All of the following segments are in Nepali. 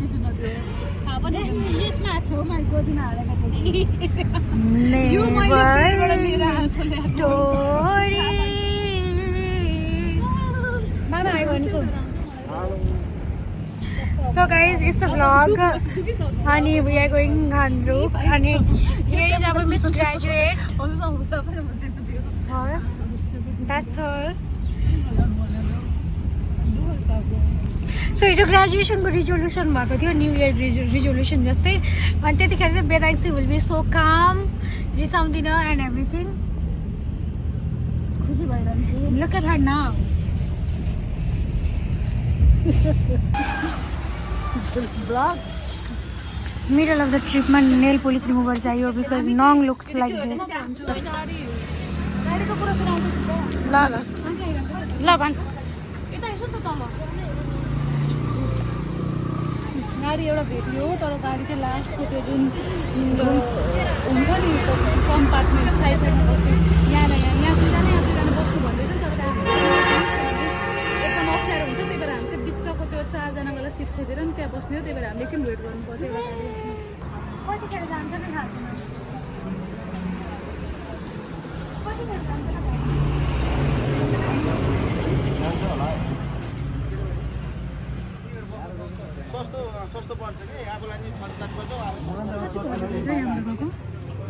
गर्दैछु न त्यो थाहा पनि यसमा छेउमा गोदिन हालेको थियो स्टोरी मामा आयो भने So guys, it's a vlog. Honey, we are going Ghandruk. Honey, here is our Miss Graduate. That's all. So it's a graduation resolution. New Year resolution. And Bedaxi will be so calm, resounding and everything. Look at her now. Vlog. Middle of the trip, my nail polish remover chahiyo because Nong looks like this. La ban. गाडी एउटा भेटियो तर गाडी चाहिँ लास्टको त्यो जुन हुन्छ नि कम्पार्टमेन्ट साइड साइडमा बस्ने यहाँ दुईजना बस्नु भन्दैछ नि तर एकदम अप्ठ्यारो हुन्छ त्यही भएर हामी चाहिँ बिचको त्यो 4 जनाको सिट खोजेर नि त्यहाँ बस्ने हो त्यही भएर हामीले एकछिन वेट गर्नुपर्छ कतिखेर जान्छ नि थाहा छैन सस्तो पर्छ के आफूलाई नि 6-7 पर्छ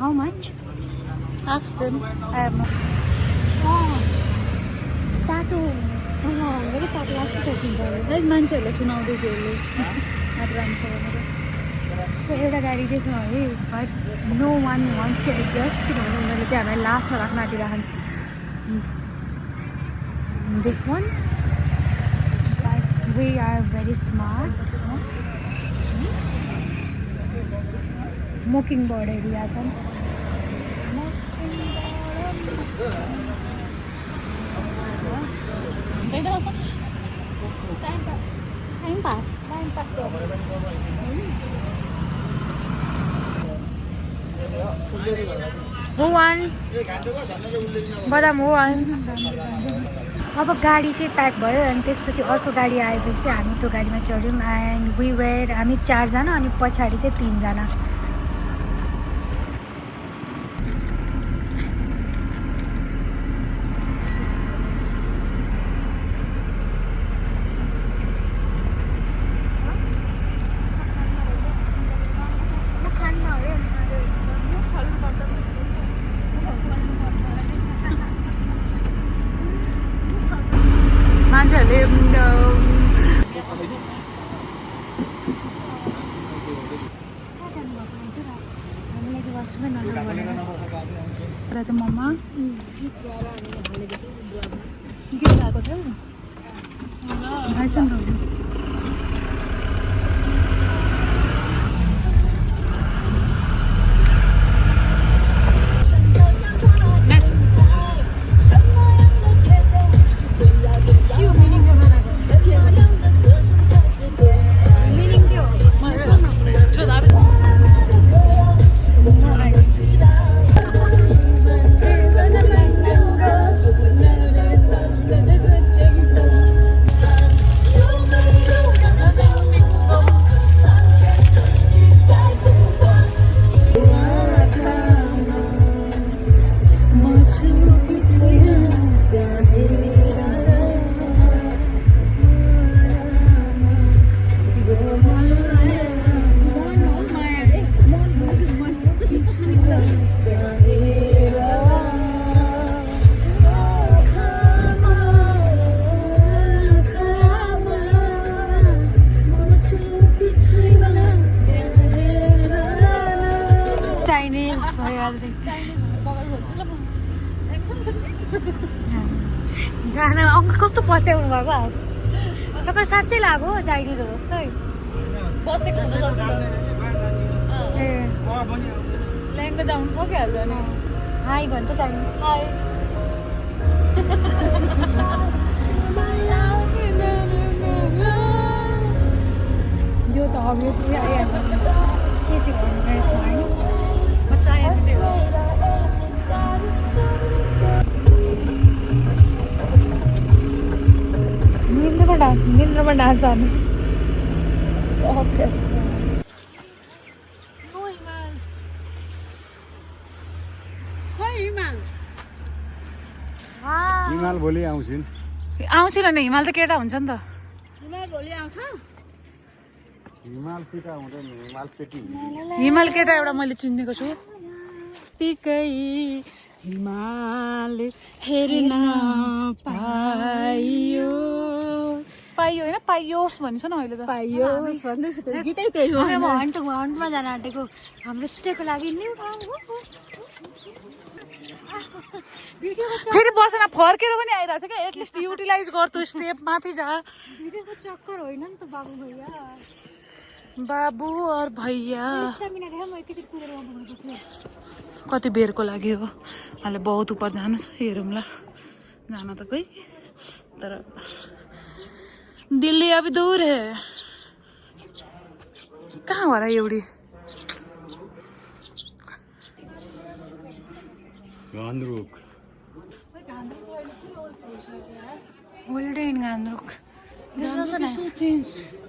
How much? Ask them. Tattoo. Very tattoo last talking about. Guys, मान्छेहरूले सुनाउँदैछ यसले राम्रो भनेर So एउटा गाडी चाहिँ छ है but no one wants to adjust किनभने उनीहरूले चाहिँ हामीलाई लास्टमा राख्न आँटिराखन् This one like we are very smart Mockingbird area छ Time pass. Who won? बदाम who won? अब गाडी चाहिँ प्याक भयो अनि त्यसपछि अर्को गाडी आएपछि चाहिँ हामी त्यो गाडीमा चढ्यौँ एन्ड वी वेयर हामी 4 जना अनि पछाडि चाहिँ 3 जना मान्छेहरूले मम्मा के लगाएको थियो गाना अङ्क कस्तो पत्याउनु भएको तपाईँ साँच्चै लाग्यो चाइनिज हो जस्तै बसेको हुन्छ जस्तो ल्याङ्ग्वेज आउनु सकिहाल्छ नि हाई भन्छ चाइनिज हाई यो त अभियसली आइहाल्छ के चाहिँ गर्नु यसमा होइन म चाहिएको थियो निन्द्रमा डान्स हाल्नु ओके हिमाल भोलि आउँछिन् आउँछिन नि हिमाल त केटा हुन्छ नि त भोलि आउँछ हिमाल केटा हुँदैन हिमाल केटी हिमाल केटा एउटा मैले चिनेको छु तिकै हिमाल हेर्न पाइयोस् पाइयो होइन पाइयोस् भन्छ न अहिले त पाइयोस् भन्दैछु त गीतै त्यही हो हन्टमा जान आँटेको हाम्रो स्टेको लागि न्यू फेरि बसेन फर्केर पनि आइरहेछ क्या एटलिस्ट युटिलाइज गर्छु स्टेप माथि जा भिडियोको चक्कर होइन नि त बाबु भैया बाबु और भैया स्टामिना देखा म एकैचोटि कुदेर आउनु सक्छु कति बेरको लागि हो अहिले बहुत उपर जानु छ हेरौँला जान त कोही तर दिल्ली अभी दूर है कहाँ हो र एउटी गान्द्रुक होल्डे इन गान्द्रुक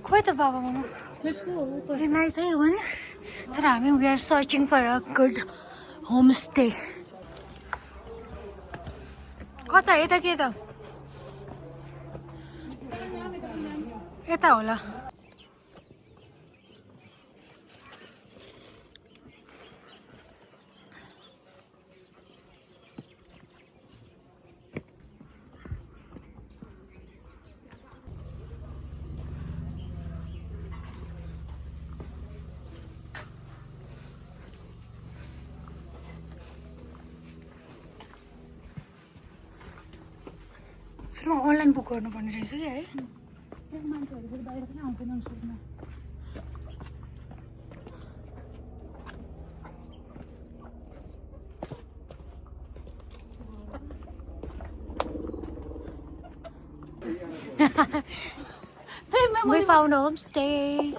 खोइ त बाबा मामा नाइस है हो नि तर हामी we are searching for a good homestay कता यता के त यता होला सुरुमा अनलाइन बुक गर्नुपर्ने रहेछ कि है मान्छेहरू फेरि बाहिर पनि आउँदैन सुरुमा We found a homestay.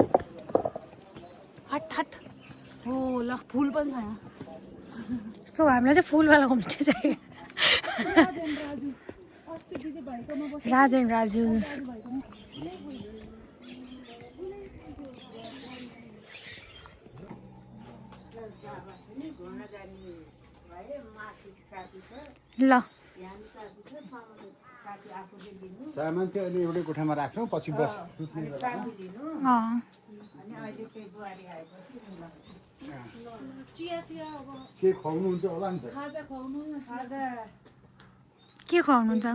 हट हट हो ल फुल पनि छ यहाँ सो हामीलाई चाहिँ फुलवाला होमस्टे चाहियो राज एन्ड राजु ल सामान चाहिँ अहिले एउटै कोठामा राख्छौँ पछि बस के खुवाउनुहुन्छ होला नि त के खुवाउनुहुन्छ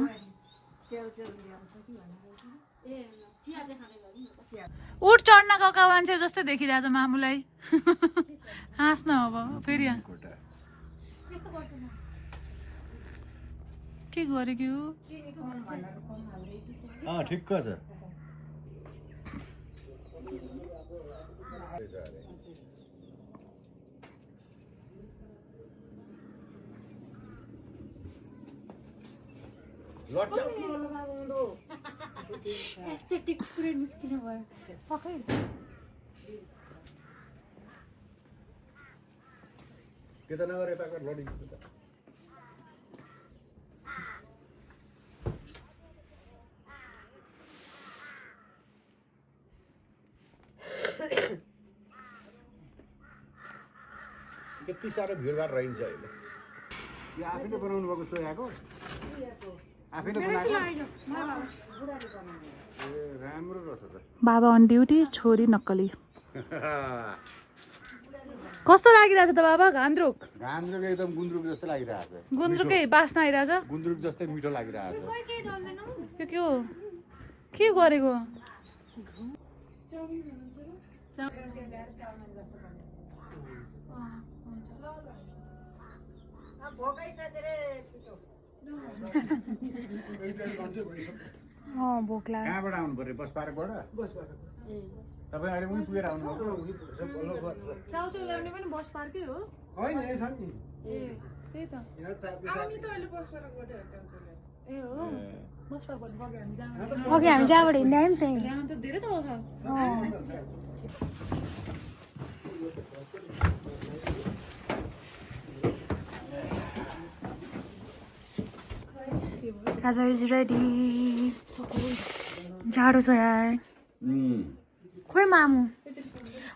उठ चढ्न गएको मान्छे जस्तै देखिरहेछ मामुलाई हाँस्न अब फेरि के गरेको ठिक्क छ एस्थेटिक पुरै निस्किनु भयो पक्कै त्यता नगर यता गर लडिन्छ त यति साह्रो भिडभाड रहन्छ अहिले यो आफैले बनाउनु भएको चोयाको आफैले बनाएको ए राम्रो रहेछ त बाबा अन ड्युटी छोरी नक्कली कस्तो लागिरहेछ त बाबा गान्द्रुक गान्द्रुक एकदम गुन्द्रुक जस्तो लागिरहेको छ गुन्द्रुकै बास्ना आइरहेछ गुन्द्रुक जस्तै मिठो लागिरहेको छ यो के हो के गरेको भोक लाग्यो कहाँबाट आउनु पर्यो बस पार्कबाट तपाईँ अहिले उहीँ पुगेर आउनुभएको चाउचाउ ल्याउने पनि बस पार्कै हो होइन ए छ नि ए त्यही त ए हो बस पार्कबाट बग्यो हामी जहाँ अघि हामी जहाँबाट हिँड्दा आयौँ त्यहीँ यहाँ त धेरै तल छ Kaza is ready. जाडो छ यार खोइ मामु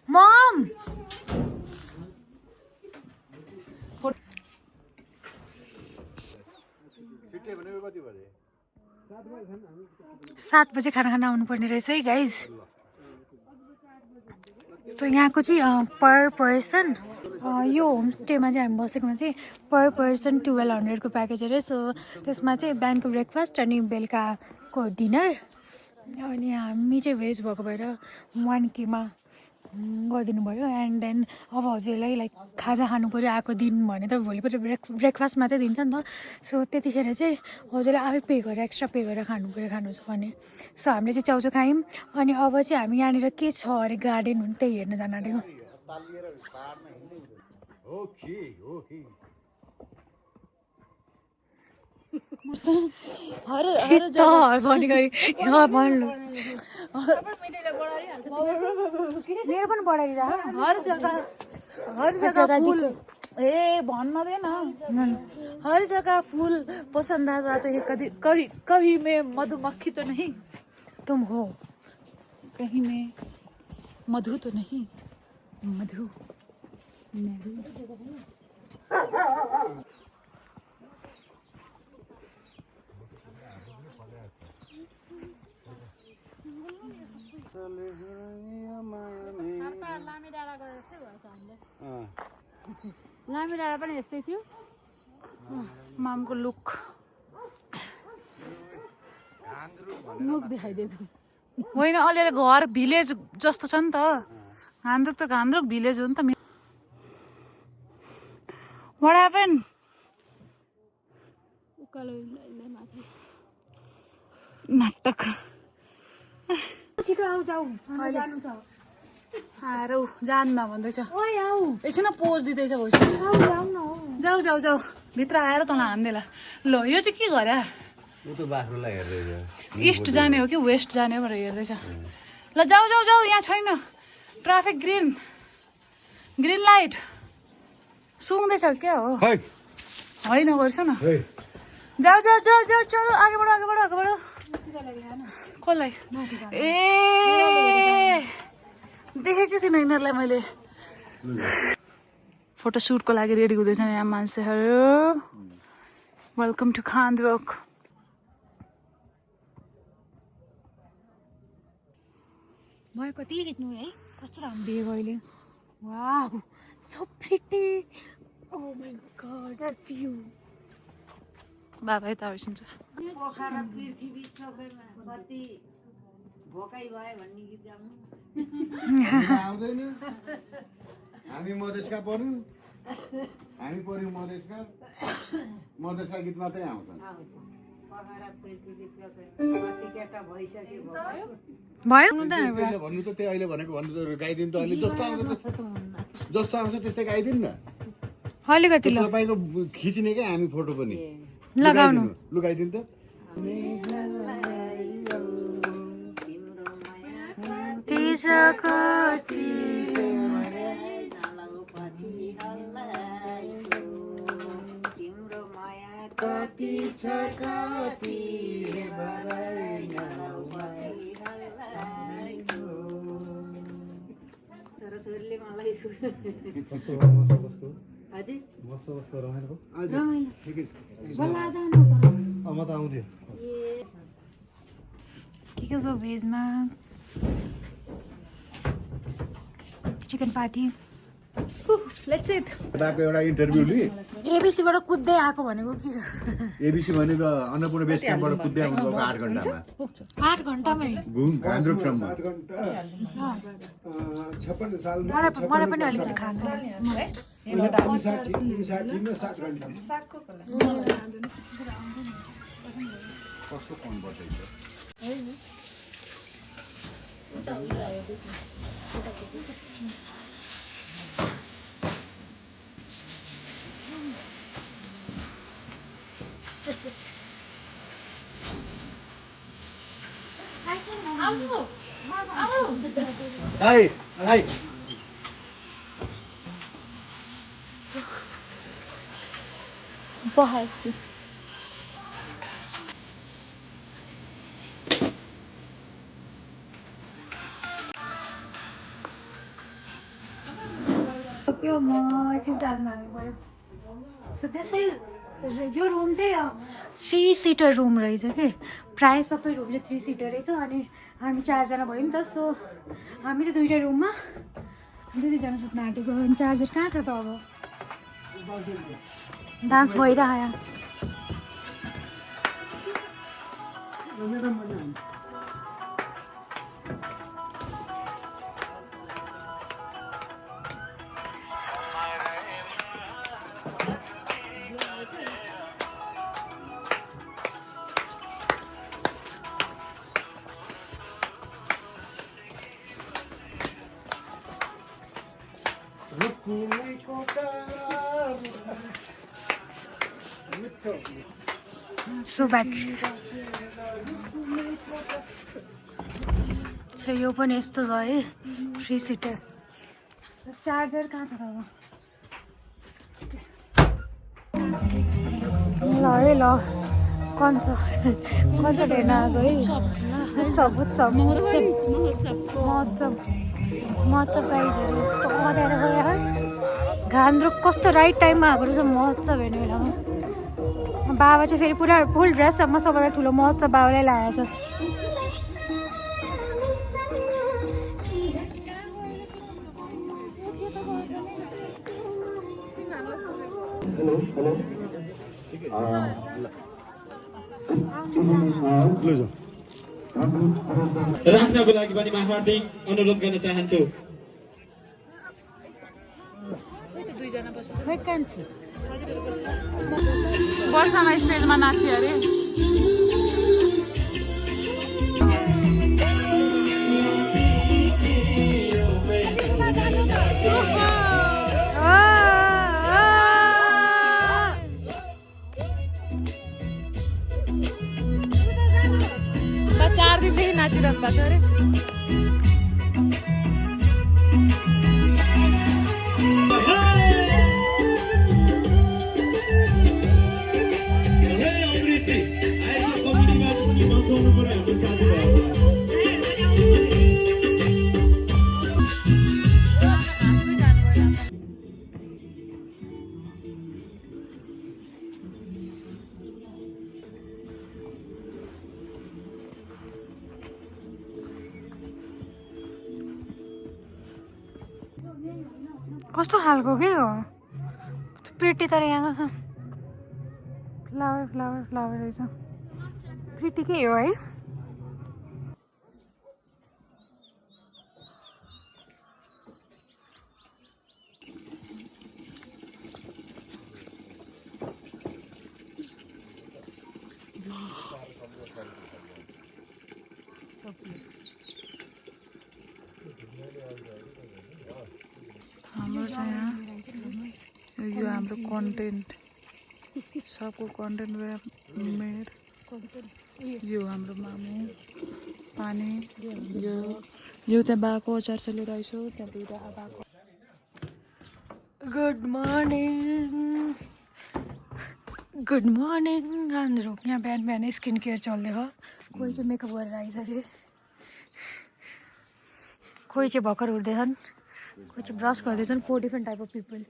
मम 7 बजे खाना खान आउनुपर्ने रहेछ है गाइज। सो यहाँको चाहिँ पर पर्सन यो होमस्टेमा चाहिँ हामी बसेकोमा चाहिँ पर पर्सन 1200 को प्याकेज अरे। सो त्यसमा चाहिँ बिहानको ब्रेकफास्ट अनि बेलुकाको डिनर। अनि हामी चाहिँ भेज भएको भएर 1K मा गरिदिनु भयो। एन्ड देन अब हजुरलाई लाइक खाजा खानु पऱ्यो आएको दिन भने त भोलिपल्ट ब्रेकफास्ट मात्रै दिन्छ नि त। सो त्यतिखेर चाहिँ हजुरलाई आफै पे गरेर एक्स्ट्रा पे गरेर खानु पऱ्यो खानु छ भने। सो हामीले चाहिँ चाउचाउ खायौँ। अनि अब चाहिँ हामी यहाँनिर के छ अरे गार्डन हुन् त्यही हेर्न जान आँटेको। मेरो पनि बढाइरह हर जग्गा फूल ए भन्न देन हर जगह फूल पसंद आ जाते हैं। कभी कभी में मधुमक्खी तो नहीं तुम हो कहीं में मधु तो नहीं मधु लामी डाँडा पनि यस्तै थियो। मामको लुक देखाइदिएको होइन अलिअलि घर भिलेज जस्तो छ नि त। घान्द्रुक त घान्द्रुक भिलेज हो नि त। What happened? नाटक छिटो आऊ जाऊ जानु छ आरो जान्न भन्दैछ। ओइ आऊ एकछिन पोज दिँदैछ भइसक्यो। जाऊ जाऊ न जाऊ जाऊ जाऊ भित्र आएर तँलाई हान्देला। ल यो चाहिँ के गरे इस्ट जाने हो कि वेस्ट जाने हो भनेर हेर्दैछ। ल जाऊ जाऊ जाऊ यहाँ छैन ट्राफिक ग्रिन लाइट सुँग्दैछ क्या हो होइन गर्छ न। जाऊ जाऊ जाऊ जाऊ जाऊ अघि बढो अघि बढो अघि बढो। कसलाई ए देखेको थिइनँ यिनीहरूलाई मैले। फोटोसुटको लागि रेडी हुँदैछन् यहाँ मान्छेहरू। Welcome to Khandruk. भयो कति खिच्नु है कस्तो राम्रो देखेको अहिले। Wow so pretty oh my God that view. बाबा यता होइसिन्छ। पोखरा पृथ्वी सबैमा कति भोकै भयो भन्ने गीत गाउनु आउँदैन। हामी मधेसका पर्यौँ हामी पर्यौँ मधेसका मधेसका गीत मात्रै आउँछन्। पोखरा पृथ्वी सबै कति केटा भइसक्यो भयो भन्नु त त्यही अहिले भनेको भन्नु त गाइदिनु त अहिले जस्तो आउँछ त्यस्तै गाइदिनु न। अलिकति ल तपाईँको खिच्ने क्या हामी फोटो पनि लगाउनु लुगाइदिनु त। छोरीले मलाई हजुर के छ भेजमा चिकन पार्टी। Let's it. यताको एउटा इन्टरभ्यू लिएँ। एबिसीबाट कुद्दै आएको भनेको के एबिसी भनेको अन्नपूर्ण बेस क्याम्पबाट कुद्दै आउनुभएको 8 घन्टामा 8 घन्टामै घान्द्रुकसम्म। मलाई पनि अलिकति खानु कसको फोन बज्दैछ? Hey, hey. Bye. यो म एकछिन चार्ज मार्नु पऱ्यो सो त्यसै यो रुम चाहिँ 3 सिटर रुम रहेछ कि प्रायः सबै रुम चाहिँ 3 सिटर रहेछ अनि हामी 4 जना भयौँ नि त सो हामी चाहिँ दुईवटा रुममा 2-2 जना सुत्न आँटेको अनि चार्जर कहाँ छ त अब डान्स भइरह्यो सो ब्याट्री सो यो पनि यस्तो छ है 3 सिटर चार्जर कहाँ छ त ल है ल कन्सर्ट हेर्न आएको है महोत्सव गाइजहरू बजाएर गयो है घान्द्रो कस्तो राइट टाइममा आएको रहेछ महोत्सव हेर्ने बेलामा बाबा चाहिँ फेरि पुरा फुल ड्रेससम्म सबैलाई ठुलो महोत्सव बाबालाई लागेको छ राख्नको लागि पनि म हार्दिक अनुरोध गर्न चाहन्छु वर्षमा स्टेजमा नाच्यो अरे नाचिरहनु भएको छ अरे कस्तो खालको के हो प्रिटी तर यहाँ छ फ्लावर रहेछ प्रिटी के हो है यो हाम्रो कन्टेन्ट सबको कन्टेन्ट मेड यो हाम्रो मामु पानी यो त्यहाँ बाको अचार चाहिँ लिएर आइसो त्यहाँ दुईवटा बाको गुड मर्निङ हाम्रो यहाँ बिहान स्किन केयर चल्दैछ कोही चाहिँ मेकअप गरेर आइसके कोही चाहिँ भर्खर उठ्दैछन् कोही चाहिँ ब्रस गर्दैछन् 4 डिफ्रेन्ट टाइप अफ पिपल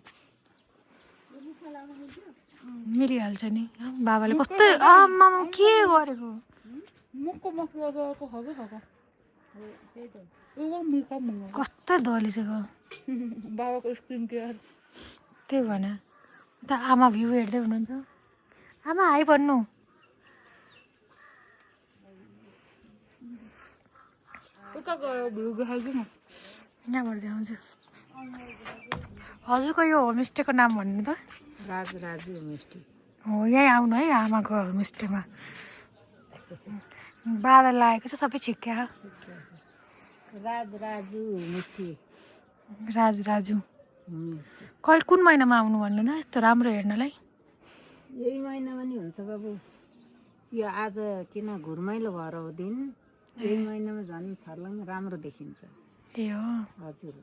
मिलिहाल्छ नि बाबाले कस्तो आमा के गरेको कस्तो दलिसेको बाबाको स्किन केयर त्यही भने त आमा भ्यू हेर्दै हुनुहुन्छ आमा हाई भन्नु उता गयो भ्यू देखाइदिनु यहाँबाट देखाउँछु हजुरको यो होमस्टेको नाम भन्नु त राजु होमस्टे हो यहीँ आउनु है आमाको होमस्टेमा बाधा लागेको छ सबै छिक्क्या राजु होमस्टे राजु कहिले कुन महिनामा आउनु भन्नु त यस्तो राम्रो हेर्नलाई यही महिनामा नि हुन्छ बाबु यो आज किन घुरमाइलो भएर हो दिन यही महिनामा झन् छर्लङ राम्रो देखिन्छ ए हो हजुर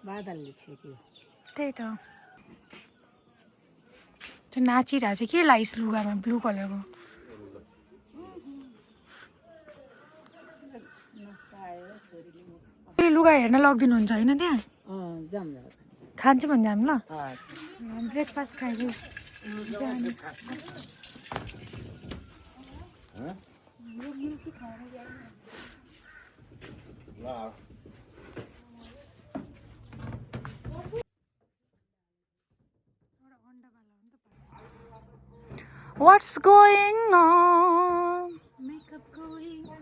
बादलले छेक्यो त्यही त त्यो नाचिरहेको चाहिँ के लाइस लुगामा ब्लू कलरको ए लुगा हेर्न लगिदिनुहुन्छ होइन त्यहाँ जाऊँ खान्छु भने जाऊँ ल ब्रेकफास्ट खाइदिउँ What's going on? Makeup going on.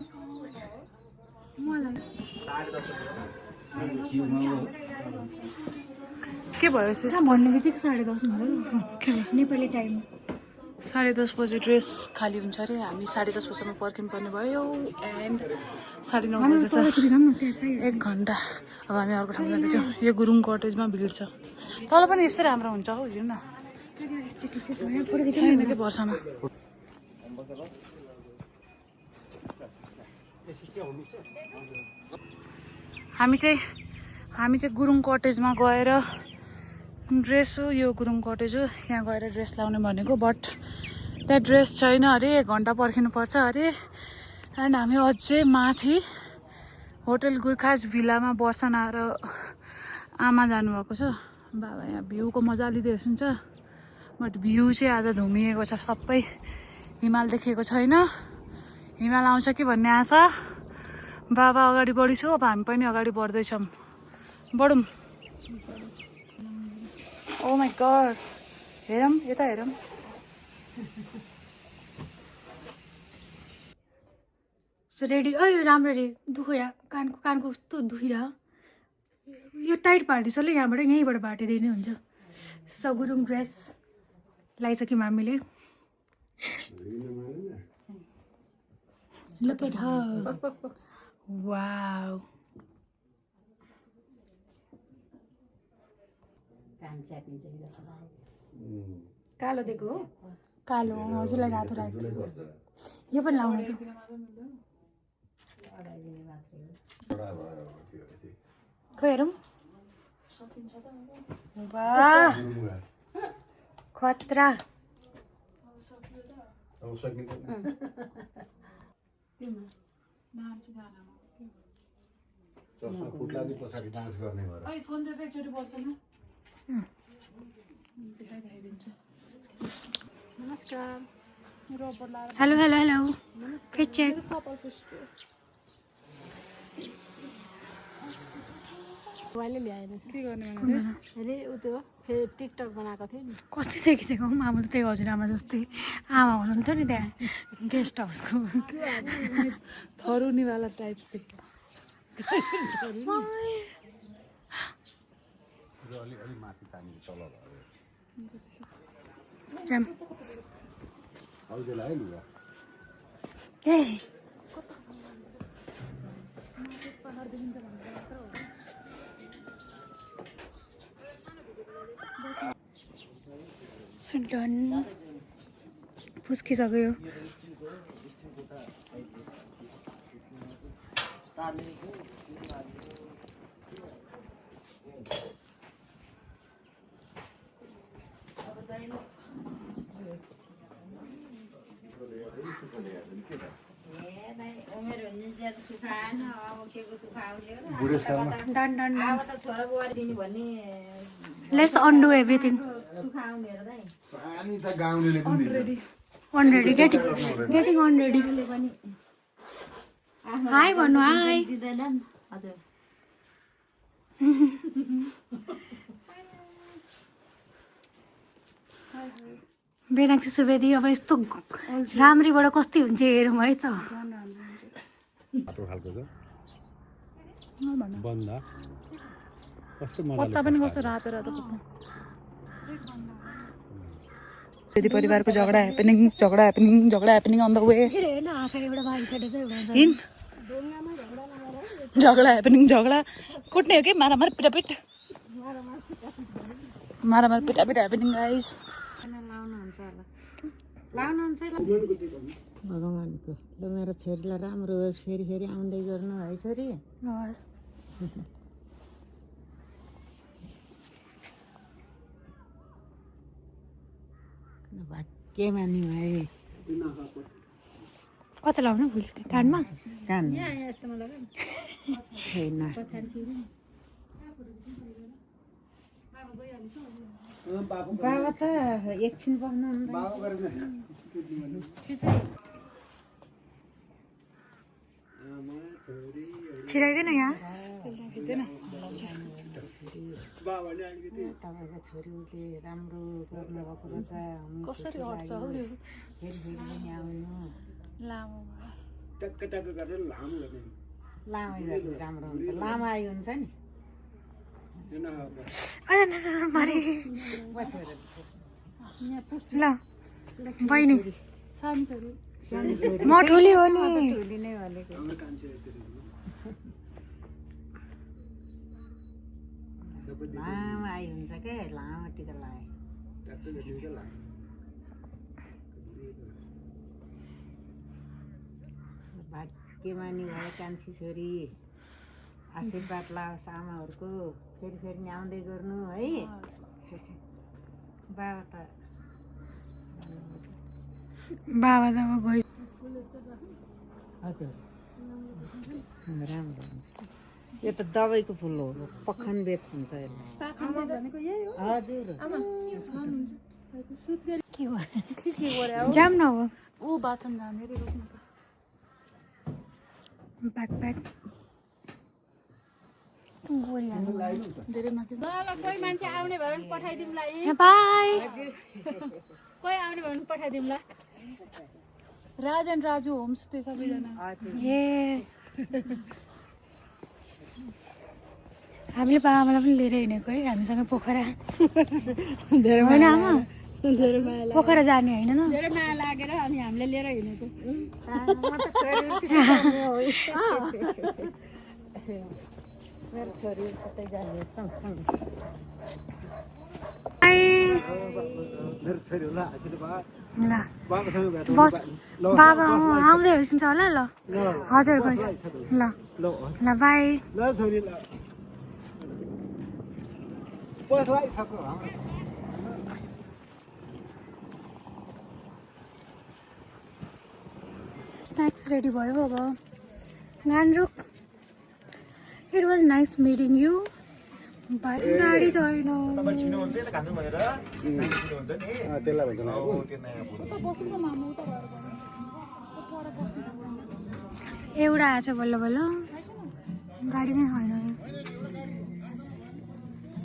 के भयो भन्ने बित्तिकै 10:30 हुन्छ नेपाली टाइम 10:30 बजे ड्रेस खाली हुन्छ अरे हामी 10:30 बजीसम्म पर्खिनु पर्ने भयो एन्ड 9:30 बजे छ 1 घन्टा अब हामी अर्को ठाउँ जाँदैछौँ यो गुरुङ कटेजमा भिड छ तल पनि यस्तै राम्रो हुन्छ हौ हेर्नु न छैन के वर्षमा हामी चाहिँ गुरुङ कटेजमा गएर ड्रेस हो यो गुरुङ कटेज हो यहाँ गएर ड्रेस लाउने भनेको बट त्यहाँ ड्रेस छैन अरे 1 घन्टा पर्खिनुपर्छ अरे एन्ड हामी अझै माथि होटल गुर्खाज भिलामा बस्न आएर आमा जानुभएको छ बाबा यहाँ भ्यूको मजा लिँदै हुनुहुन्छ बट भ्यू चाहिँ आज धुमिएको छ सबै हिमाल देखिएको छैन हिमाल आउँछ कि भन्ने आशा बाबा अगाडि बढिछु अब हामी पनि अगाडि बढ्दैछौँ बढौँ ओ माई गड हेरौँ यता हेरौँ रेडी यो राम्ररी दुख्यो कानको कस्तो दुखिरह यो टाइट पारिदिन्छ ल यहाँबाट यहीँबाट बाटिदिने हुन्छ गुरुङ ड्रेस लगाइसक्यौँ हामीले Look at her. Wow. कालो दिएको हो कालो हजुरलाई रातो राखेको यो पनि लाउनु छ खै हेरौँ वाह खतरा हेलो हेलो हेलो चेक मोबाइलले ल्याएन के गर्ने अरे उ त्यो टिकटक बनाएको थियो नि कस्तो थियो खिचेको आमा त त्यही हजुरआमा जस्तै आमा हुनुहुन्थ्यो नि त्यहाँ गेस्ट हाउसको थरुनीवाला टाइप डन फुस्किसक्यो Let's undo everything. Already getting on ready. Hi, Banu. Hi. Benakshi Subedi अब यस्तो राम्रीबाट कस्तै हुन्छ हेरौँ है त पत्ता पनि कस्तो रातो रातो दिदी परिवारको झगडा happening on the way in झगडा कुट्ने हो कि मारामार पिटापिट ह्यापनिङ गाइस भगवान्को ल मेरो छोरीलाई राम्रो होस् फेरि फेरि आउँदै गर्नु है छोरी भाग्यमा नि भाइ कता लाउनु फुल कानमा काम यहाँ यस्तोमा लगा छैन पछाडि सिधै बाबा त एकछिन बस्नु छिराइदिन यहाँ तपाईँको छोरीले राम्रो गर्नुभएको रहेछ कसरी हट्छ हौ यो फेरि फेरि पनि आउनु लामो टक्क टक्क गरेर लामो गर्ने लामै गर्नु राम्रो हुन्छ लामा आयो हुन्छ नि ल बहिनी सानो छोरी सानो छोरी म ठुली हो नि ठुली नै भनेको लामा आइ हुन्छ के लामो टिका लगाए भाग्यमानी भयो कान्छी छोरी आशीर्वाद लाओस् आमाहरूको फेरि फेरि नि आउँदै गर्नु है बाबा त बाबा त अब गइ हजुर राम्रो हुन्छ यो त दबाईको फुल हो पखन बेत हुन्छ हजुर के भयो जाम न हो ऊ बाथरुम जाने रे रोक्नु त ब्याकप्याक गोरी धेरै माथि ल कोही मान्छे आउने भएर पनि पठाइदिउँला बाई कोही आउने भएर पनि पठाइदिउँला राज एन्ड राजु होमस्टे सबैजना ए हामीले बाबालाई पनि लिएर हिँडेको है हामीसँग पोखरा होइन आमा धेरै माया पोखरा जाने होइन न धेरै माया लागेर अनि हामीले लिएर हिँडेको मेरो छोरी कतै जाने सँगसँगै मेरो छोरी होला आशीर्वाद ल बाबासँग भेट बस बाबा आउँदै होइन्छ होला ल हजुर गएछ ल ल बाई ल छोरी ल पैसा लगाइसक्यो हाम्रो स्न्याक्स रेडी भयो अब Ghandruk it was nice meeting you गाडी छैन त्यसलाई भन्छ एउटा आएछ बल्ल बल्ल गाडी नै छैन